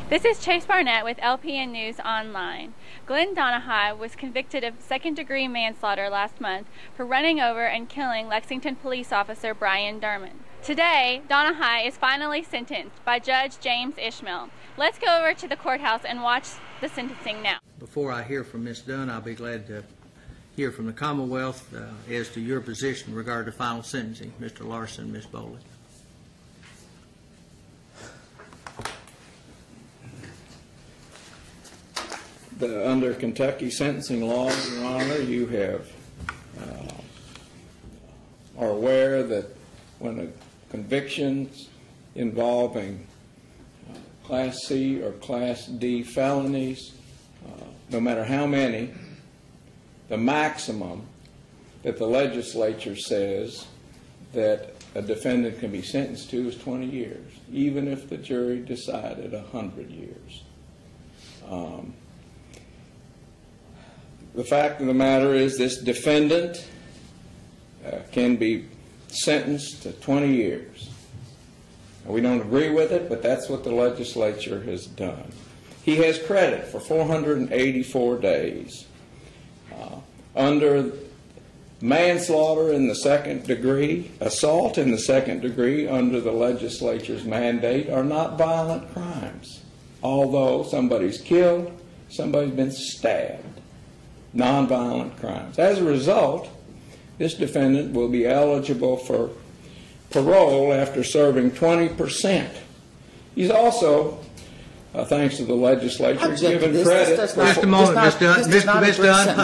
This is Chase Barnett with LPN News Online. Glenn Doneghy was convicted of second-degree manslaughter last month for running over and killing Lexington police officer Brian Derman. Today, Doneghy is finally sentenced by Judge James Ishmael. Let's go over to the courthouse and watch the sentencing now. Before I hear from Ms. Dunn, I'll be glad to hear from the Commonwealth as to your position regarding the final sentencing. Mr. Larson, Ms. Bowley. Under Kentucky sentencing law, Your Honor, you have are aware that when a convictions involving Class C or Class D felonies, no matter how many, the maximum that the legislature says that a defendant can be sentenced to is 20 years, even if the jury decided 100 years. The fact of the matter is this defendant can be sentenced to 20 years. We don't agree with it, but that's what the legislature has done. He has credit for 484 days. Under manslaughter in the second degree, assault in the second degree under the legislature's mandate are not violent crimes. Although somebody's killed, somebody's been stabbed. Nonviolent crimes. As a result, this defendant will be eligible for parole after serving 20%. He's also, thanks to the legislature, given credit. Just a moment, Ms. Dunn.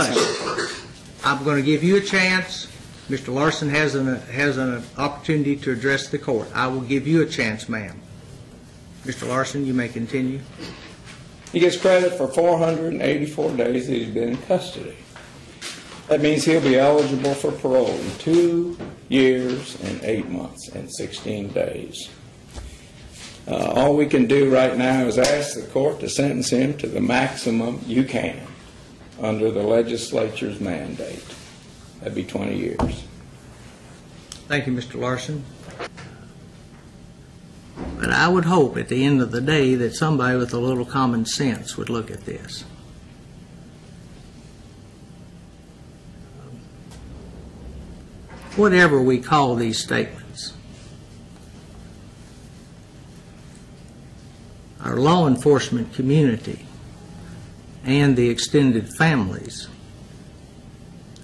I'm going to give you a chance. Mr. Larson has an opportunity to address the court. I will give you a chance, ma'am. Mr. Larson, you may continue. He gets credit for 484 days that he's been in custody. That means he'll be eligible for parole in 2 years and 8 months and 16 days. All we can do right now is ask the court to sentence him to the maximum you can under the legislature's mandate. That'd be 20 years. Thank you, Mr. Larson. But I would hope at the end of the day that somebody with a little common sense would look at this. Whatever we call these statements, our law enforcement community and the extended families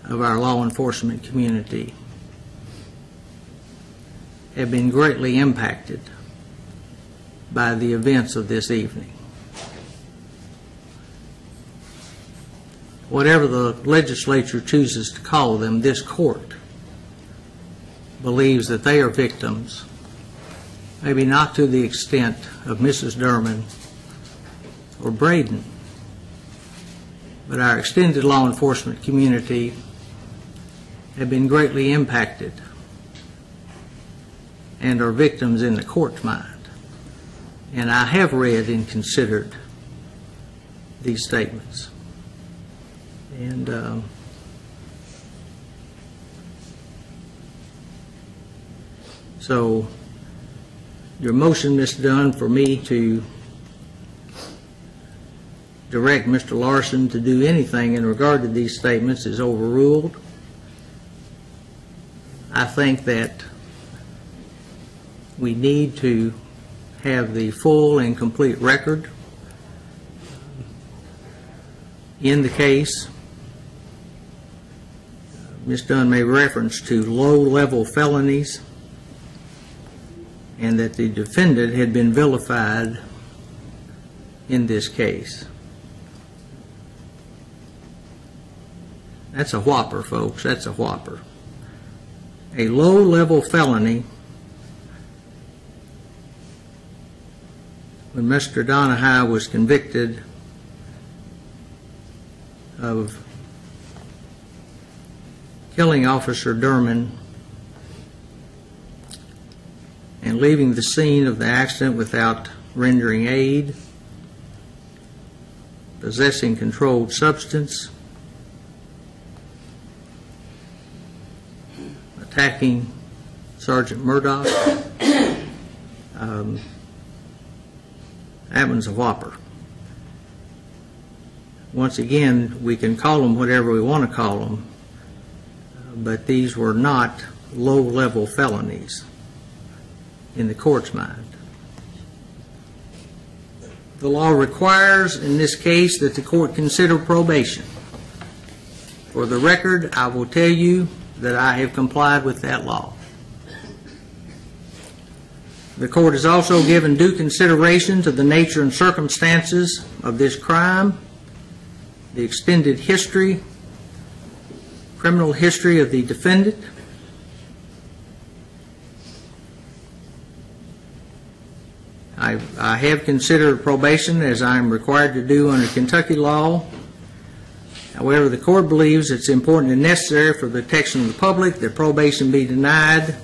of our law enforcement community have been greatly impacted by the events of this evening. Whatever the legislature chooses to call them, this court believes that they are victims, maybe not to the extent of Mrs. Derman or Braden, but our extended law enforcement community have been greatly impacted and are victims in the court's mind. And I have read and considered these statements. And so your motion, Ms. Dunn, for me to direct Mr. Larson to do anything in regard to these statements is overruled. I think that we need to have the full and complete record in the case. Ms. Dunn made reference to low-level felonies and that the defendant had been vilified in this case. That's a whopper, folks. That's a whopper. A low-level felony, when Mr. Doneghy was convicted of killing Officer Derman and leaving the scene of the accident without rendering aid, possessing controlled substance, attacking Sergeant Murdoch, That one's a whopper. Once again, we can call them whatever we want to call them, but these were not low-level felonies in the court's mind. The law requires, in this case, that the court consider probation. For the record, I will tell you that I have complied with that law. The court has also given due consideration to the nature and circumstances of this crime, the extended history, criminal history of the defendant, I have considered probation as I am required to do under Kentucky law. However, the court believes it's important and necessary for the protection of the public that probation be denied.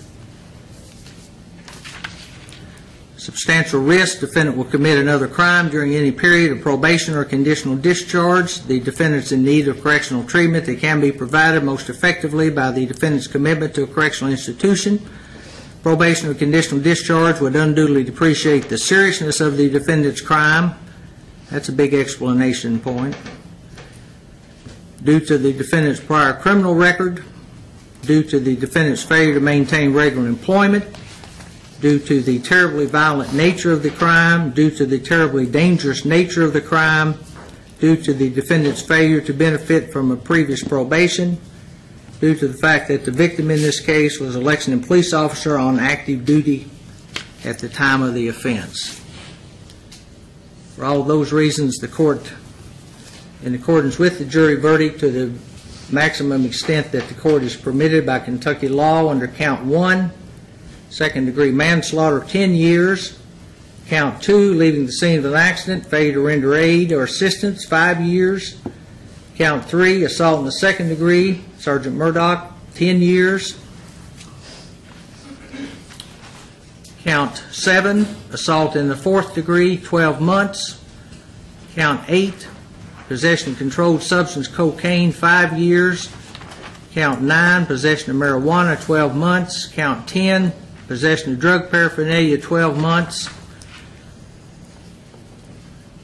Substantial risk, defendant will commit another crime during any period of probation or conditional discharge. The defendant's in need of correctional treatment that can be provided most effectively by the defendant's commitment to a correctional institution. Probation or conditional discharge would unduly depreciate the seriousness of the defendant's crime. That's a big explanation point. Due to the defendant's prior criminal record, due to the defendant's failure to maintain regular employment, due to the terribly violent nature of the crime, due to the terribly dangerous nature of the crime, due to the defendant's failure to benefit from a previous probation, due to the fact that the victim in this case was a Lexington police officer on active duty at the time of the offense. For all those reasons, the court, in accordance with the jury verdict to the maximum extent that the court is permitted by Kentucky law under count 1, second-degree manslaughter, 10 years. Count 2, leaving the scene of an accident, failure to render aid or assistance, 5 years. Count 3, assault in the second degree, Sergeant Murdoch, 10 years. Count 7, assault in the fourth degree, 12 months. Count 8, possession of controlled substance, cocaine, 5 years. Count 9, possession of marijuana, 12 months. Count 10, possession of drug paraphernalia, 12 months.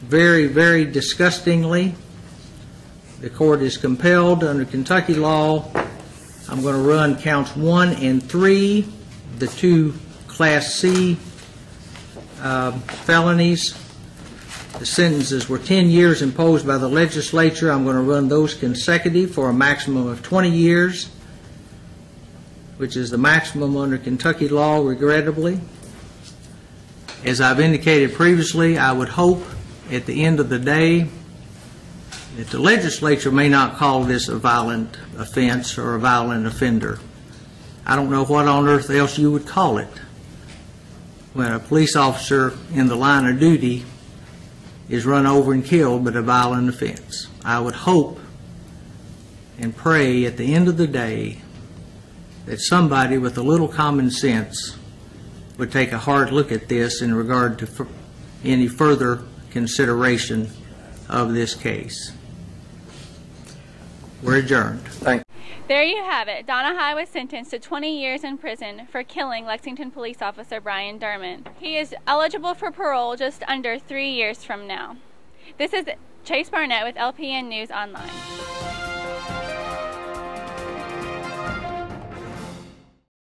Very, very disgustingly, the court is compelled under Kentucky law. I'm going to run counts 1 and 3, the 2 Class C felonies. The sentences were 10 years imposed by the legislature. I'm going to run those consecutive for a maximum of 20 years, which is the maximum under Kentucky law, regrettably. As I've indicated previously, I would hope at the end of the day that the legislature may not call this a violent offense or a violent offender. I don't know what on earth else you would call it when a police officer in the line of duty is run over and killed but a violent offense. I would hope and pray at the end of the day that somebody with a little common sense would take a hard look at this in regard to any further consideration of this case. We're adjourned. Thank you. There you have it. Doneghy was sentenced to 20 years in prison for killing Lexington police officer Brian Derman. He is eligible for parole just under 3 years from now. This is Chase Barnett with LPN News Online.